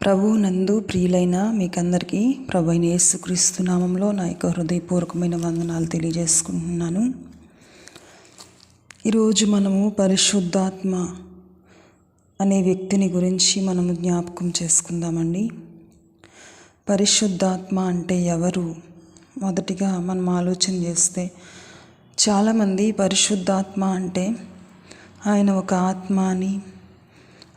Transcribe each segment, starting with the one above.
ప్రభువునందు ప్రియులైన మీకందరికీ ప్రభు అయిన యేసుక్రీస్తు నామంలో నా యొక్క హృదయపూర్వకమైన వందనాలు తెలియజేసుకుంటున్నాను. ఈరోజు మనము పరిశుద్ధాత్మ అనే వ్యక్తిని గురించి మనము జ్ఞాపకం చేసుకుందామండి. పరిశుద్ధాత్మ అంటే ఎవరు? మొదటిగా మనం ఆలోచన చేస్తే చాలామంది పరిశుద్ధాత్మ అంటే ఆయన ఒక ఆత్మ అని,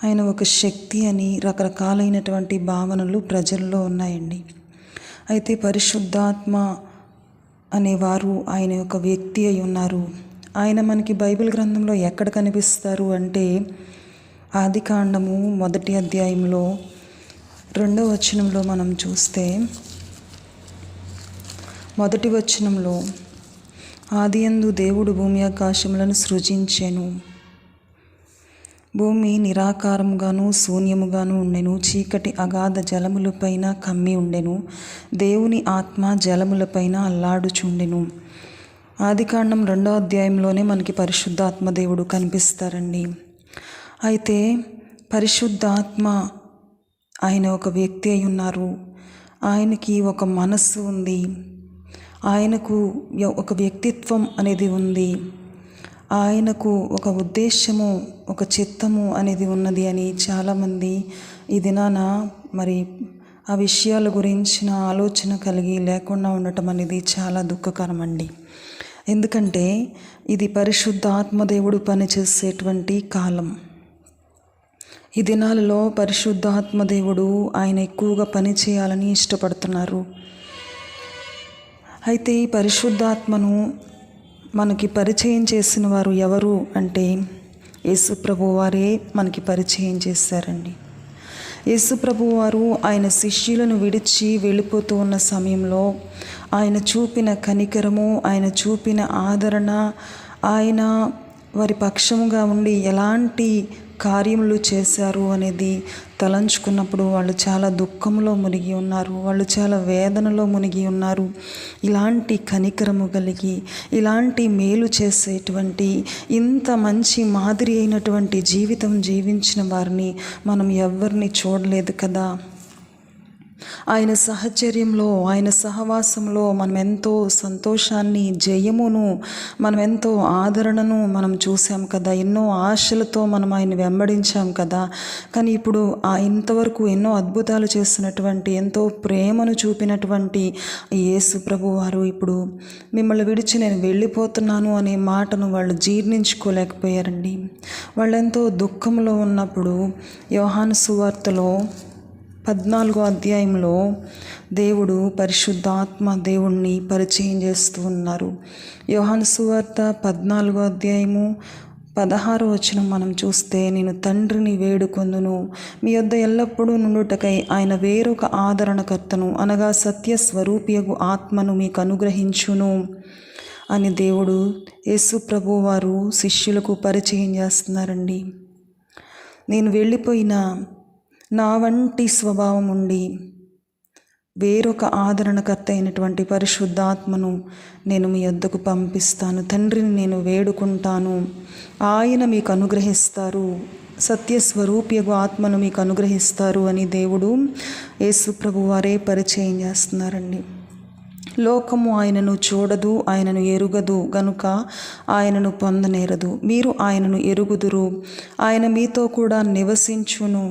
ఆయన ఒక శక్తి అని రకరకాలైనటువంటి భావనలు ప్రజల్లో ఉన్నాయండి. అయితే పరిశుద్ధాత్మ అనేవారు ఆయన యొక్క వ్యక్తి అయి ఉన్నారు. ఆయన మనకి బైబిల్ గ్రంథంలో ఎక్కడ కనిపిస్తారు అంటే ఆదికాండము 1వ అధ్యాయంలో 2వ వచనంలో మనం చూస్తే 1వ వచనంలో ఆదియందు దేవుడు భూమి ఆకాశములను సృజించెను. భూమి నిరాకారముగాను శూన్యముగాను ఉండెను, చీకటి అగాధ జలములపైన కమ్మి ఉండెను, దేవుని ఆత్మ జలములపైన అల్లాడుచుండెను. ఆదికాండం 2వ అధ్యాయంలోనే మనకి పరిశుద్ధాత్మ దేవుడు కనిపిస్తారండి. అయితే పరిశుద్ధాత్మ ఆయన ఒక వ్యక్తి అయి ఉన్నారు. ఆయనకి ఒక మనస్సు ఉంది, ఆయనకు ఒక వ్యక్తిత్వం అనేది ఉంది, ఆయనకు ఒక ఉద్దేశము, ఒక చిత్తము అనేది ఉన్నది అని చాలామంది ఈ దినాన మరి ఆ విషయాల గురించిన ఆలోచన కలిగి లేకుండా ఉండటం అనేది చాలా దుఃఖకరం అండి. ఎందుకంటే ఇది పరిశుద్ధ ఆత్మదేవుడు పనిచేసేటువంటి కాలం. ఈ దినాలలో పరిశుద్ధ ఆత్మదేవుడు ఆయన ఎక్కువగా పని చేయాలని ఇష్టపడుతున్నారు. అయితే ఈ పరిశుద్ధాత్మను మనకి పరిచయం చేసిన వారు ఎవరు అంటే యేసు ప్రభు వారే మనకి పరిచయం చేశారండి. యేసు ప్రభు వారు ఆయన శిష్యులను విడిచి వెళ్ళిపోతూ ఉన్న సమయంలో ఆయన చూపిన కనికరము, ఆయన చూపిన ఆదరణ, ఆయన వారి పక్షముగా ఉండి ఎలాంటి కార్యములు చేశారు అనేది తలంచుకున్నప్పుడు వాళ్ళు చాలా దుఃఖంలో మునిగి ఉన్నారు, వాళ్ళు చాలా వేదనలో మునిగి ఉన్నారు. ఇలాంటి కనికరము కలిగి ఇలాంటి మేలు చేసేటువంటి ఇంత మంచి మాదిరి అయినటువంటి జీవితం జీవించిన వారిని మనం ఎవరిని చూడలేదు కదా. ఆయన సహచర్యంలో, ఆయన సహవాసంలో మనం ఎంతో సంతోషాన్ని, జయమును, మనం ఎంతో ఆదరణను మనం చూసాం కదా. ఎన్నో ఆశలతో మనం ఆయన వెంబడించాం కదా. కానీ ఇప్పుడు ఇంతవరకు ఎన్నో అద్భుతాలు చేసినటువంటి, ఎంతో ప్రేమను చూపినటువంటి యేసు ప్రభు వారు ఇప్పుడు మిమ్మల్ని విడిచి నేను వెళ్ళిపోతున్నాను అనే మాటను వాళ్ళు జీర్ణించుకోలేకపోయారండి. వాళ్ళు ఎంతో దుఃఖంలో ఉన్నప్పుడు యోహాను సువార్తలో 14వ అధ్యాయంలో దేవుడు పరిశుద్ధాత్మ దేవుణ్ణి పరిచయం చేస్తూ ఉన్నారు. యోహాను సువార్త 14వ అధ్యాయము 16వ వచనం మనం చూస్తే, నేను తండ్రిని వేడుకొందును, మీ యొద్ద ఎల్లప్పుడూ నుండుటకై ఆయన వేరొక ఆదరణకర్తను అనగా సత్య స్వరూపియగు ఆత్మను మీకు అనుగ్రహించును అని దేవుడు యేసు ప్రభు వారు శిష్యులకు పరిచయం చేస్తున్నారండి. నేను వెళ్ళిపోయిన నా వంటి స్వభావం ఉండి వేరొక ఆదరణకర్త అయినటువంటి పరిశుద్ధాత్మను నేను మీ వద్దకు పంపిస్తాను, తండ్రిని నేను వేడుకుంటాను, ఆయన మీకు అనుగ్రహిస్తారు, సత్యస్వరూపియగు ఆత్మను మీకు అనుగ్రహిస్తారు అని దేవుడు యేసు ప్రభు వారే పరిచయం చేస్తున్నారండి. లోకము ఆయనను చూడదు, ఆయనను ఎరుగదు గనుక ఆయనను పొందనేరదు. మీరు ఆయనను ఎరుగుదురు, ఆయన మీతో కూడా నివసించును,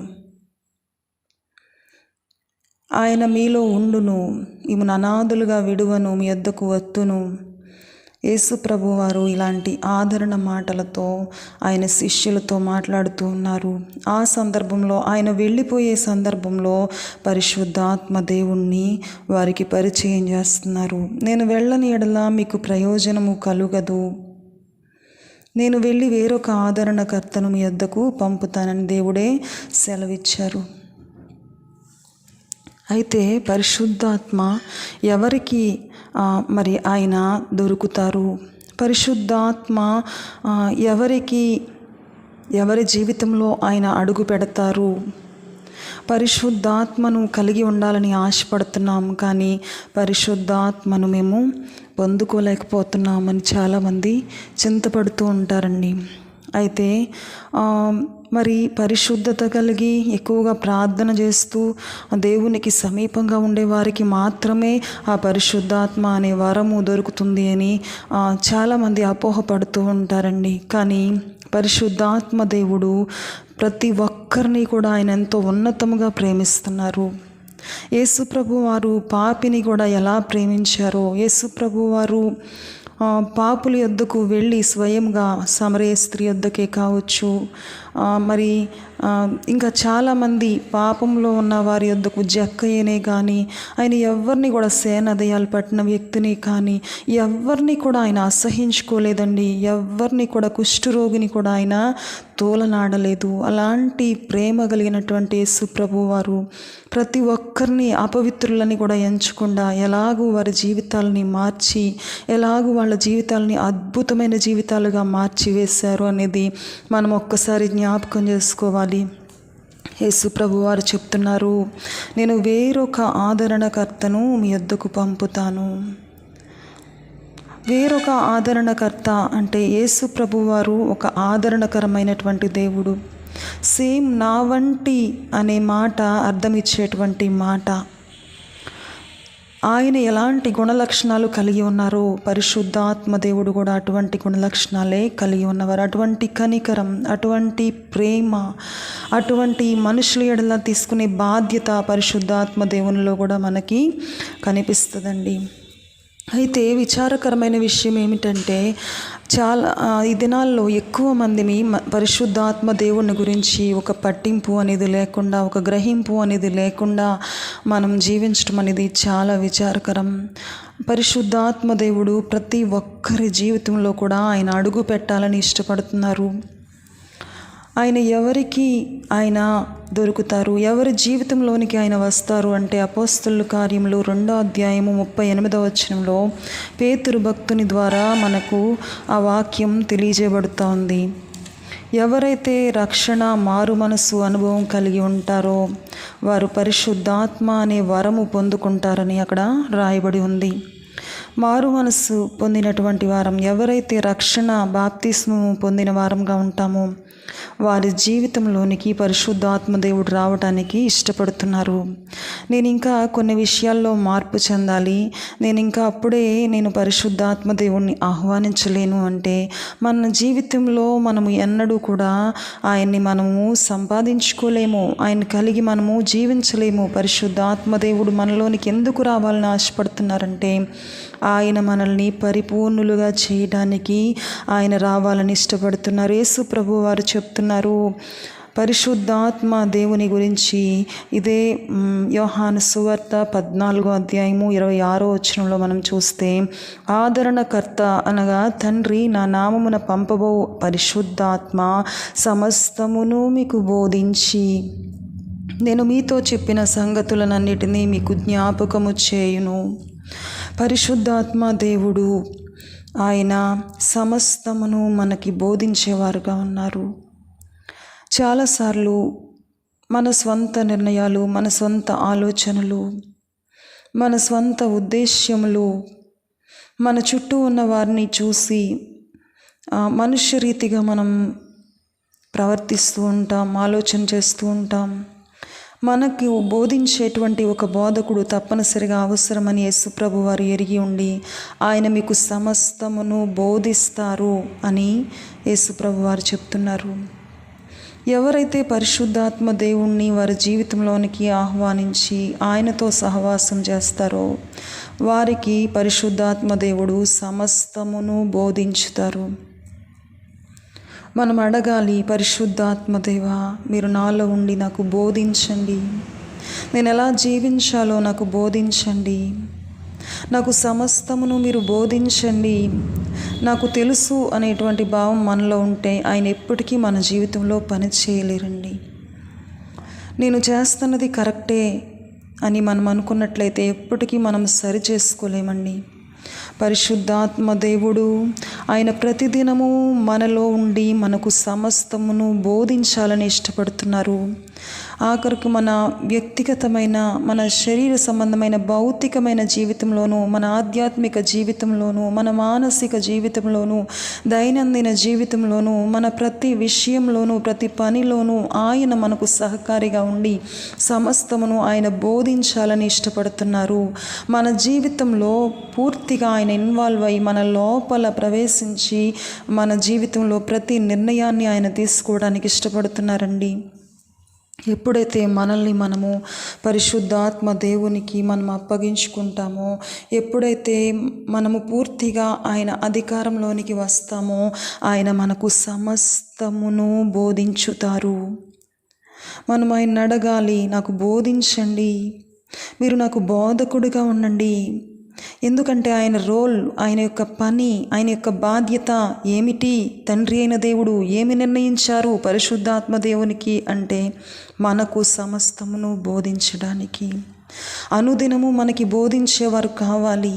ఆయన మీలో ఉండును, ఈమెను అనాథులుగా విడువను, మీ యొద్దకు వత్తును. యేసు ప్రభు వారు ఇలాంటి ఆదరణ మాటలతో ఆయన శిష్యులతో మాట్లాడుతూ ఉన్నారు. ఆ సందర్భంలో, ఆయన వెళ్ళిపోయే సందర్భంలో పరిశుద్ధాత్మ దేవుణ్ణి వారికి పరిచయం చేస్తున్నారు. నేను వెళ్ళని ఎడల మీకు ప్రయోజనము కలుగదు, నేను వెళ్ళి వేరొక ఆదరణకర్తను మీ యొద్దకు పంపుతానని దేవుడే సెలవిచ్చారు. అయితే పరిశుద్ధాత్మ ఎవరికి మరి ఆయన దొరుకుతారు? పరిశుద్ధాత్మ ఎవరి జీవితంలో ఆయన అడుగు పెడతారు? పరిశుద్ధాత్మను కలిగి ఉండాలని ఆశపడుతున్నాం, కానీ పరిశుద్ధాత్మను మేము పొందుకోలేకపోతున్నామని చాలామంది చింతపడుతూ ఉంటారండి. అయితే మరి పరిశుద్ధత కలిగి ఎక్కువగా ప్రార్థన చేస్తూ దేవునికి సమీపంగా ఉండే వారికి మాత్రమే ఆ పరిశుద్ధాత్మ అనే వరము దొరుకుతుంది అని చాలామంది అపోహపడుతూ ఉంటారండి. కానీ పరిశుద్ధాత్మ దేవుడు ప్రతి ఒక్కరిని కూడా ఆయన ఎంతో ఉన్నతంగా ప్రేమిస్తున్నారు. యేసుప్రభు వారు పాపిని కూడా ఎలా ప్రేమించారో, యేసుప్రభు వారు పాపుల యొద్దకు వెళ్ళి స్వయంగా సమరయ స్త్రీ యొద్దకే కావచ్చు, మరి ఇంకా చాలామంది పాపంలో ఉన్న వారి యొద్దకు జక్కయ్యనే కానీ, ఆయన ఎవరిని కూడా సేనదయాలు పట్టిన వ్యక్తిని కానీ ఎవరిని కూడా ఆయన అసహించుకోలేదండి. ఎవరిని కూడా కుష్ఠరోగిని కూడా ఆయన తోలనాడలేదు. అలాంటి ప్రేమ కలిగినటువంటి యేసు ప్రభు వారు ప్రతి ఒక్కరిని అపవిత్రులని కూడా ఎంచకుండా ఎలాగూ వారి జీవితాలని మార్చి, ఎలాగూ వాళ్ళ జీవితాలని అద్భుతమైన జీవితాలుగా మార్చివేశారు అనేది మనం ఒక్కసారి జ్ఞాపకం చేసుకోవాలి. యేసు ప్రభు వారు చెప్తున్నారు, నేను వేరొక ఆదరణకర్తను మీ యొద్దకు పంపుతాను. వేరొక ఆదరణకర్త అంటే యేసు ప్రభు వారు ఒక ఆదరణకరమైనటువంటి దేవుడు. సేమ్ నా వంటి అనే మాట అర్థమిచ్చేటువంటి మాట. ఆయన ఎలాంటి గుణలక్షణాలు కలిగి ఉన్నారో పరిశుద్ధాత్మ దేవుడు కూడా అటువంటి గుణలక్షణాలే కలిగి ఉన్నవారు. అటువంటి కనికరం, అటువంటి ప్రేమ, అటువంటి మనుషుల ఎడల తీసుకునే బాధ్యత పరిశుద్ధాత్మ దేవునిలో కూడా మనకి కనిపిస్తుందండి. అయితే విచారకరమైన విషయం ఏమిటంటే ఈ దినాల్లో ఎక్కువ మందిని పరిశుద్ధాత్మ దేవుని గురించి ఒక పట్టింపు అనేది లేకుండా, ఒక గ్రహింపు అనేది లేకుండా మనం జీవించడం అనేది చాలా విచారకరం. పరిశుద్ధాత్మ దేవుడు ప్రతి ఒక్కరి జీవితంలో కూడా ఆయన అడుగు పెట్టాలని ఇష్టపడుతున్నారు. ఆయన ఎవరికి ఆయన దొరుకుతారు, ఎవరి జీవితంలోనికి ఆయన వస్తారు అంటే అపోస్తలుల కార్యములు 2వ అధ్యాయము 38వ వచనంలో పేతురు భక్తుని ద్వారా మనకు ఆ వాక్యం తెలియజేయబడుతూ ఉంది. ఎవరైతే రక్షణ, మారు మనసు అనుభవం కలిగి ఉంటారో వారు పరిశుద్ధాత్మ అనే వరము పొందుకుంటారని అక్కడ రాయబడి ఉంది. మారు మనసు పొందినటువంటి వారం, ఎవరైతే రక్షణ బాప్తిస్మము పొందిన వారంగా ఉంటామో వారి జీవితంలోనికి పరిశుద్ధాత్మ దేవుడు రావడానికి ఇష్టపడుతున్నారు. నేను ఇంకా కొన్ని విషయాల్లో మార్పు చెందాలి, నేను పరిశుద్ధాత్మ దేవుణ్ణి ఆహ్వానించలేను అంటే మన జీవితంలో మనము ఎన్నడూ కూడా ఆయన్ని మనము సంపాదించుకోలేము, ఆయన కలిగి మనము జీవించలేము. పరిశుద్ధాత్మ దేవుడు మనలోనికి ఎందుకు రావాలని ఆశపడుతున్నారంటే ఆయన మనల్ని పరిపూర్ణులుగా చేయడానికి ఆయన రావాలని ఇష్టపడుతున్నారు. యేసు ప్రభు వారు చెప్తున్నారు పరిశుద్ధాత్మ దేవుని గురించి. ఇదే యోహాను సువార్త 14వ అధ్యాయము 26వ వచనంలో మనం చూస్తే, ఆదరణకర్త అనగా తండ్రి నా నామమున పంపబో పరిశుద్ధాత్మ సమస్తమును మీకు బోధించి నేను మీతో చెప్పిన సంగతులనన్నిటినీ మీకు జ్ఞాపకము చేయును. పరిశుద్ధాత్మ దేవుడు ఆయన సమస్తమును మనకి బోధించేవారుగా ఉన్నారు. చాలాసార్లు మన స్వంత నిర్ణయాలు, మన స్వంత ఆలోచనలు, మన స్వంత ఉద్దేశ్యములు, మన చుట్టూ ఉన్న వారిని చూసి మనుష్య రీతిగా మనం ప్రవర్తిస్తూ ఉంటాం, ఆలోచన చేస్తూ ఉంటాం. మనకు బోధించేటువంటి ఒక బోధకుడు తప్పనిసరిగా అవసరమని యేసుప్రభు వారు ఎరిగి ఉండి ఆయన మీకు సమస్తమును బోధిస్తారు అని యేసుప్రభు వారు చెప్తున్నారు. ఎవరైతే పరిశుద్ధాత్మ దేవుణ్ణి వారి జీవితంలోనికి ఆహ్వానించి ఆయనతో సహవాసం చేస్తారో వారికి పరిశుద్ధాత్మ దేవుడు సమస్తమును బోధించుతారు. మనం అడగాలి, పరిశుద్ధాత్మ దేవా మీరు నాలో ఉండి నాకు బోధించండి, నేను ఎలా జీవించాలో నాకు బోధించండి, నాకు సమస్తమును మీరు బోధించండి. నాకు తెలుసు అనేటువంటి భావం మనలో ఉంటే ఆయన ఎప్పటికీ మన జీవితంలో పని చేయలేరండి. నేను చేస్తున్నది కరెక్టే అని మనం అనుకున్నట్లయితే ఎప్పటికీ మనం సరి చేసుకోలేమండి. పరిశుద్ధాత్మ దేవుడు ఆయన ప్రతిదినము మనలో ఉండి మనకు సమస్తమును బోధించాలని ఇష్టపడుతున్నారు. ఆఖరికి మన వ్యక్తిగతమైన, మన శరీర సంబంధమైన భౌతికమైన జీవితంలోనూ, మన ఆధ్యాత్మిక జీవితంలోనూ, మన మానసిక జీవితంలోనూ, దైనందిన జీవితంలోనూ, మన ప్రతి విషయంలోనూ, ప్రతి పనిలోనూ ఆయన మనకు సహకారిగా ఉండి సమస్తమును ఆయన బోధించాలని ఇష్టపడుతున్నారు. మన జీవితంలో పూర్తిగా ఆయన ఇన్వాల్వ్ అయ్యి మన లోపల ప్రవేశించి మన జీవితంలో ప్రతి నిర్ణయాన్ని ఆయన తీసుకోవడానికి ఇష్టపడుతున్నారండి. ఎప్పుడైతే మనల్ని మనము పరిశుద్ధాత్మ దేవునికి మనం అప్పగించుకుంటామో, ఎప్పుడైతే మనము పూర్తిగా ఆయన అధికారంలోనికి వస్తామో, ఆయన మనకు సమస్తమును బోధించుతారు. మనం ఆయన అడగాలి, నాకు బోధించండి, మీరు నాకు బోధకుడిగా ఉండండి. ఎందుకంటే ఆయన రోల్, ఆయన యొక్క పని, ఆయన యొక్క బాధ్యత ఏమిటి? తండ్రి అయిన దేవుడు ఏమి నిర్ణయించారు పరిశుద్ధాత్మ దేవునికి అంటే మనకు సమస్తమును బోధించడానికి. అనుదినము మనకి బోధించేవారు కావాలి.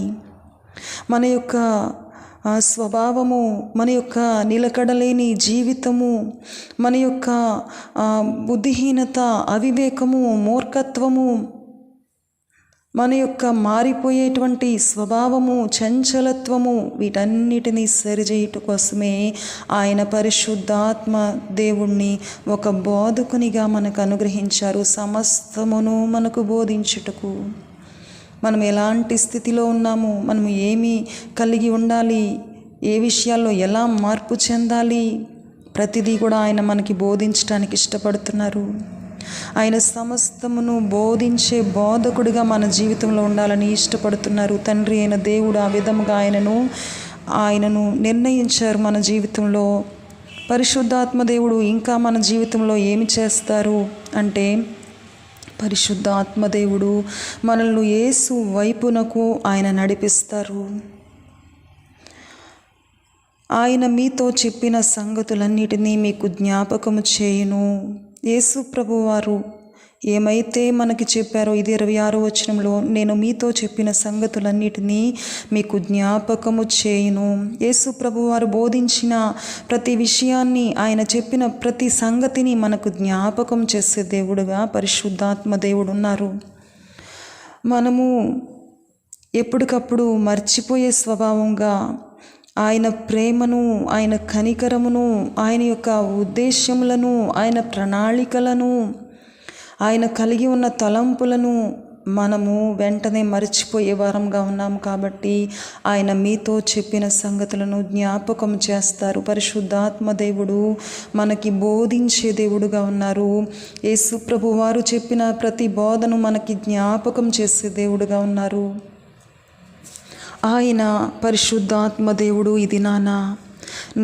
మన యొక్క స్వభావము, మన యొక్క నిలకడలేని జీవితము, మన యొక్క బుద్ధిహీనత, అవివేకము, మూర్ఖత్వము, మన యొక్క మారిపోయేటువంటి స్వభావము, చంచలత్వము, వీటన్నిటినీ సరిచేయుట కోసమే ఆయన పరిశుద్ధాత్మ దేవుణ్ణి ఒక బోధకునిగా మనకు అనుగ్రహించారు, సమస్తమును మనకు బోధించుటకు. మనం ఎలాంటి స్థితిలో ఉన్నాము, మనం ఏమి కలిగి ఉండాలి, ఏ విషయాల్లో ఎలా మార్పు చెందాలి, ప్రతిదీ కూడా ఆయన మనకి బోధించడానికి ఇష్టపడుతున్నారు. ఆయన సమస్తమును బోధించే బోధకుడిగా మన జీవితంలో ఉండాలని ఇష్టపడుతున్నారు. తండ్రి అయిన దేవుడు ఆ విధముగా ఆయనను నిర్ణయించారు మన జీవితంలో. పరిశుద్ధాత్మ దేవుడు ఇంకా మన జీవితంలో ఏమి చేస్తారు అంటే, పరిశుద్ధాత్మ దేవుడు మనల్ని యేసు వైపునకు ఆయన నడిపిస్తారు. ఆయన మీతో చెప్పిన సంగతులన్నిటినీ మీకు జ్ఞాపకము చేయును. యేసు ప్రభువారు ఏమైతే మనకి చెప్పారో, ఇది 26వ వచనంలో, నేను మీతో చెప్పిన సంగతులన్నిటినీ మీకు జ్ఞాపకము చేయును. యేసు ప్రభువారు బోధించిన ప్రతి విషయాన్ని, ఆయన చెప్పిన ప్రతి సంగతిని మనకు జ్ఞాపకం చేసే దేవుడుగా పరిశుద్ధాత్మ దేవుడు ఉన్నారు. మనము ఎప్పటికప్పుడు మర్చిపోయే స్వభావంగా ఆయన ప్రేమను, ఆయన కనికరమును, ఆయన యొక్క ఉద్దేశ్యములను, ఆయన ప్రణాళికలను, ఆయన కలిగి ఉన్న తలంపులను మనము వెంటనే మర్చిపోయే వారంగా ఉన్నాము. కాబట్టి ఆయన మీతో చెప్పిన సంగతులను జ్ఞాపకం చేస్తారు. పరిశుద్ధాత్మ దేవుడు మనకి బోధించే దేవుడుగా ఉన్నారు. యేసు ప్రభు వారు చెప్పిన ప్రతి బోధను మనకి జ్ఞాపకం చేసే దేవుడుగా ఉన్నారు. ఆయన పరిశుద్ధాత్మ దేవుడు ఇది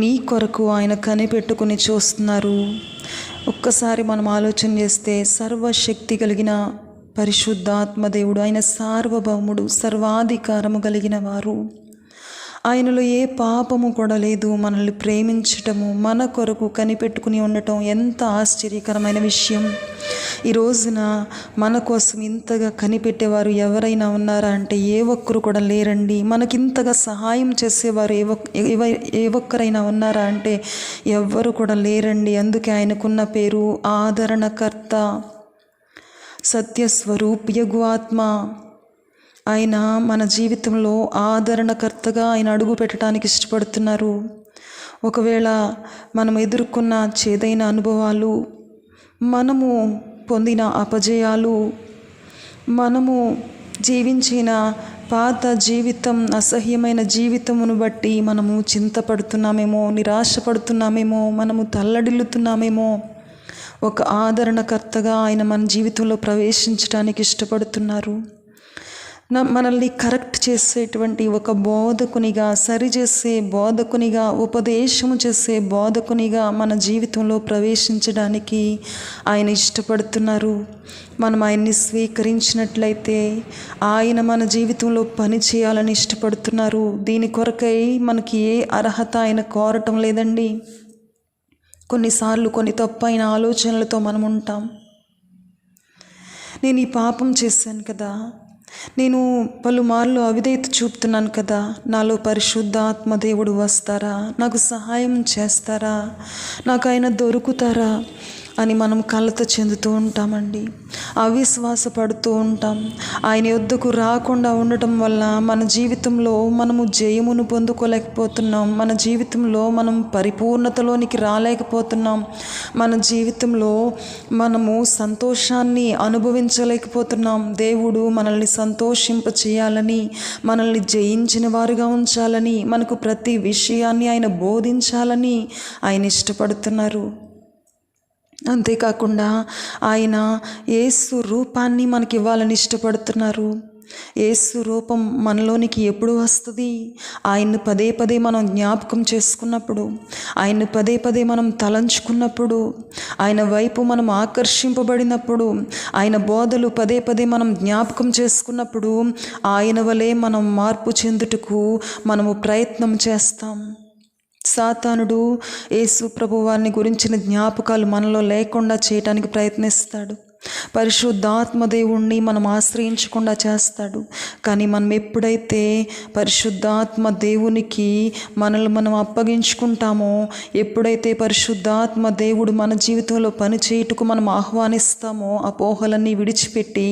నీ కొరకు ఆయన కనిపెట్టుకుని చూస్తున్నారు. ఒక్కసారి మనం ఆలోచన చేస్తే, సర్వశక్తి కలిగిన పరిశుద్ధాత్మ దేవుడు, ఆయన సార్వభౌముడు, సర్వాధికారము కలిగిన వారు. ఆయనలో ఏ పాపము కూడా లేదు. మనల్ని ప్రేమించటము, మన కొరకు కనిపెట్టుకుని ఉండటం ఎంత ఆశ్చర్యకరమైన విషయం. ఈ రోజున మన కోసం ఇంతగా కనిపెట్టేవారు ఎవరైనా ఉన్నారా అంటే ఏ ఒక్కరు కూడా లేరండి. మనకింతగా సహాయం చేసేవారు ఏ ఒక్కరైనా ఉన్నారా అంటే ఎవ్వరు కూడా లేరండి. అందుకే ఆయనకున్న పేరు ఆదరణకర్త, సత్యస్వరూప్యగు ఆత్మ. ఆయన మన జీవితంలో ఆదరణకర్తగా ఆయన అడుగు పెట్టడానికి ఇష్టపడుతున్నారు. ఒకవేళ మనం ఎదుర్కొన్న చేదైన అనుభవాలు, మనము పొందిన అపజయాలు, మనము జీవించిన పాత జీవితం, అసహ్యమైన జీవితమును బట్టి మనము చింతపడుతున్నామేమో, నిరాశపడుతున్నామేమో, మనము తల్లడిల్లుతున్నామేమో, ఒక ఆదరణకర్తగా ఆయన మన జీవితంలో ప్రవేశించడానికి ఇష్టపడుతున్నారు. మనల్ని కరెక్ట్ చేసేటువంటి ఒక బోధకునిగా, సరిచేసే బోధకునిగా, ఉపదేశము చేసే బోధకునిగా మన జీవితంలో ప్రవేశించడానికి ఆయన ఇష్టపడుతున్నారు. మనం ఆయన్ని స్వీకరించినట్లయితే ఆయన మన జీవితంలో పని చేయాలని ఇష్టపడుతున్నారు. దీని కొరకై మనకి ఏ అర్హత ఆయన కోరటం లేదండి. కొన్నిసార్లు కొన్ని తప్పైన ఆలోచనలతో మనం ఉంటాం. నేను ఈ పాపం చేశాను కదా, నేను పలుమార్లు అవిధేయత చూపుతున్నాను కదా, నాలో పరిశుద్ధాత్మ దేవుడు వస్తారా, నాకు సహాయం చేస్తారా, నాకు ఆయన దొరుకుతారా, అని మనం కలత చెందుతూ ఉంటామండి, అవిశ్వాస పడుతూ ఉంటాం. ఆయన యొద్దకు రాకుండా ఉండటం వల్ల మన జీవితంలో మనము జయమును పొందుకోలేకపోతున్నాం, మన జీవితంలో మనం పరిపూర్ణతలోనికి రాలేకపోతున్నాం, మన జీవితంలో మనము సంతోషాన్ని అనుభవించలేకపోతున్నాం. దేవుడు మనల్ని సంతోషింప చేయాలని, మనల్ని జయించిన వారుగా ఉంచాలని, మనకు ప్రతి విషయాన్ని ఆయన బోధించాలని ఆయన ఇష్టపడుతున్నారు. అంతేకాకుండా ఆయన యేసు రూపాన్ని మనకి ఇవ్వాలని ఇష్టపడుతున్నారు. యేసు రూపం మనలోనికి ఎప్పుడు వస్తుంది? ఆయన్ని పదే పదే మనం జ్ఞాపకం చేసుకున్నప్పుడు, ఆయన్ని పదే పదే మనం తలంచుకున్నప్పుడు, ఆయన వైపు మనం ఆకర్షింపబడినప్పుడు, ఆయన బోధలు పదే పదే మనం జ్ఞాపకం చేసుకున్నప్పుడు ఆయన వలె మనం మార్పు చెందుటకు మనము ప్రయత్నం చేస్తాం. సాతానుడు యేసు ప్రభువారిని గురించిన జ్ఞాపకాలు మనలో లేకుండా చేయటానికి ప్రయత్నిస్తాడు. పరిశుద్ధాత్మ దేవుణ్ణి మనం ఆశ్రయించకుండా చేస్తాడు. కానీ మనం ఎప్పుడైతే పరిశుద్ధాత్మ దేవునికి మనల్ని మనం అప్పగించుకుంటామో, ఎప్పుడైతే పరిశుద్ధాత్మ దేవుడు మన జీవితంలో పని చేయుటకు మనం ఆహ్వానిస్తామో, అపోహలన్నీ విడిచిపెట్టి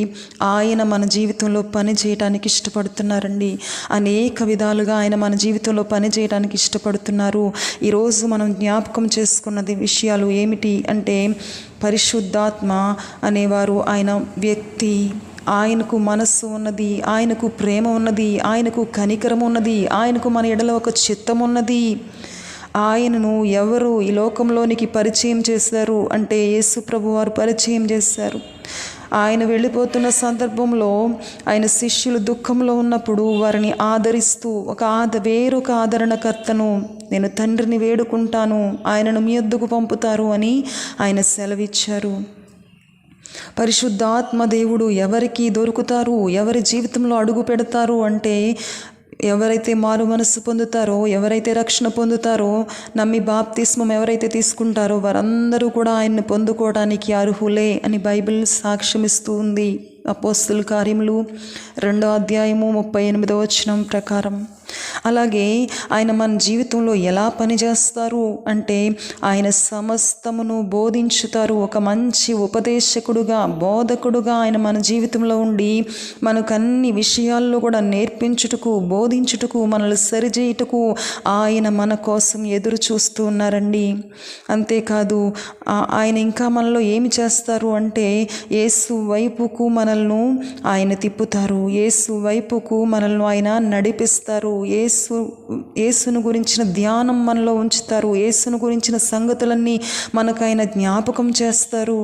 ఆయన మన జీవితంలో పని చేయడానికి ఇష్టపడుతున్నారండి. అనేక విధాలుగా ఆయన మన జీవితంలో పని చేయడానికి ఇష్టపడుతున్నారు. ఈరోజు మనం జ్ఞాపకం చేసుకున్నది విషయాలు ఏమిటి అంటే, పరిశుద్ధాత్మ అనేవారు ఆయన వ్యక్తి, ఆయనకు మనస్సు ఉన్నది, ఆయనకు ప్రేమ ఉన్నది, ఆయనకు కనికరం ఉన్నది, ఆయనకు మన ఎడల ఒక చిత్తం ఉన్నది. ఆయనను ఎవరు ఈ లోకంలోనికి పరిచయం చేశారు అంటే యేసు ప్రభు వారు పరిచయం చేశారు. ఆయన వెళ్ళిపోతున్న సందర్భంలో ఆయన శిష్యులు దుఃఖంలో ఉన్నప్పుడు వారిని ఆదరిస్తూ వేరొక ఆదరణకర్తను నేను తండ్రిని వేడుకుంటాను, ఆయనను మీ యొద్దకు పంపుతారు అని ఆయన సెలవిచ్చారు. పరిశుద్ధాత్మ దేవుడు ఎవరికి దొరుకుతారు, ఎవరి జీవితంలో అడుగు పెడతారు అంటే, ఎవరైతే మారు మనస్సు పొందుతారో, ఎవరైతే రక్షణ పొందుతారో, నమ్మి బాప్తిస్మం ఎవరైతే తీసుకుంటారో వారందరూ కూడా ఆయన్ని పొందుకోవడానికి అర్హులే అని బైబిల్ సాక్ష్యమిస్తూ ఉంది. అపోస్తలుల కార్యములు 2వ అధ్యాయము 38వ వచనం ప్రకారం. అలాగే ఆయన మన జీవితంలో ఎలా పనిచేస్తారు అంటే, ఆయన సమస్తమును బోధించుతారు. ఒక మంచి ఉపదేశకుడుగా, బోధకుడుగా ఆయన మన జీవితంలో ఉండి మనకు అన్ని విషయాల్లో కూడా నేర్పించుటకు, బోధించుటకు, మనల్ని సరిచేయుటకు ఆయన మన కోసం ఎదురు చూస్తూ ఉన్నారండి. అంతేకాదు ఆయన ఇంకా మనలో ఏమి చేస్తారు అంటే, యేసు వైపుకు మనల్ని ఆయన తిప్పుతారు, యేసు వైపుకు మనల్ని ఆయన నడిపిస్తారు, యేసును గురించిన ధ్యానం మనలో ఉంచుతారు, యేసును గురించిన సంగతులన్నీ మనకు ఆయన జ్ఞాపకం చేస్తారు.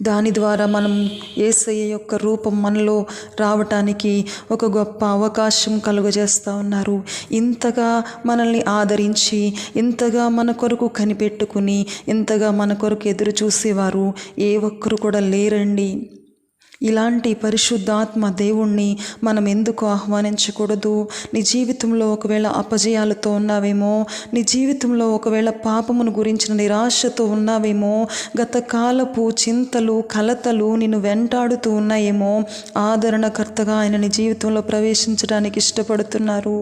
దాని ద్వారా మనం యేసయ్య యొక్క రూపం మనలో రావటానికి ఒక గొప్ప అవకాశం కలుగజేస్తూ ఉన్నారు. ఇంతగా మనల్ని ఆదరించి, ఇంతగా మన కొరకు కనిపెట్టుకుని, ఇంతగా మన కొరకు ఎదురు చూసేవారు ఏ ఒక్కరు కూడా లేరండి. ఇలాంటి పరిశుద్ధాత్మ దేవుణ్ణి మనం ఎందుకు ఆహ్వానించకూడదు? నీ జీవితంలో ఒకవేళ అపజయాలతో ఉన్నావేమో, నీ జీవితంలో ఒకవేళ పాపమును గురించిన నిరాశతో ఉన్నావేమో, గత కాలపు చింతలు, కలతలు నిన్ను వెంటాడుతూ ఉన్నాయేమో, ఆదరణకర్తగా ఆయన నీ జీవితంలో ప్రవేశించడానికి ఇష్టపడుతున్నారు.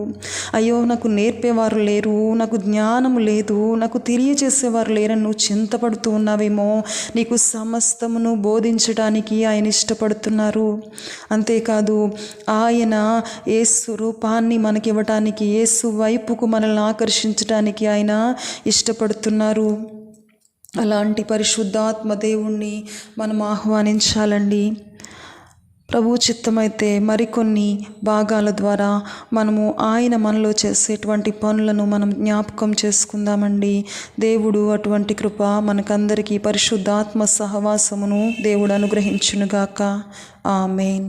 అయ్యో నాకు నేర్పేవారు లేరు, నాకు జ్ఞానము లేదు, నాకు తెలియజేసేవారు లేరని నువ్వు చింతపడుతూ ఉన్నావేమో, నీకు సమస్తమును బోధించడానికి ఆయన ఇష్టపడుతున్నారు. అంతేకాదు ఆయన యేసు రూపాన్ని మనకివ్వటానికి, యేసు వైపుకు మనల్ని ఆకర్షించడానికి ఆయన ఇష్టపడుతున్నారు. అలాంటి పరిశుద్ధాత్మ దేవుణ్ణి మనం ఆహ్వానించాలండి. ప్రభు చిత్తమైతే మరికొన్ని భాగాల ద్వారా మనము ఆయన మనలో చేసేటువంటి పనులను మనం జ్ఞాపకం చేసుకుందామండి. దేవుడు అటువంటి కృప మనకందరికీ, పరిశుద్ధాత్మ సహవాసమును దేవుడు అనుగ్రహించునుగాక. ఆమేన్.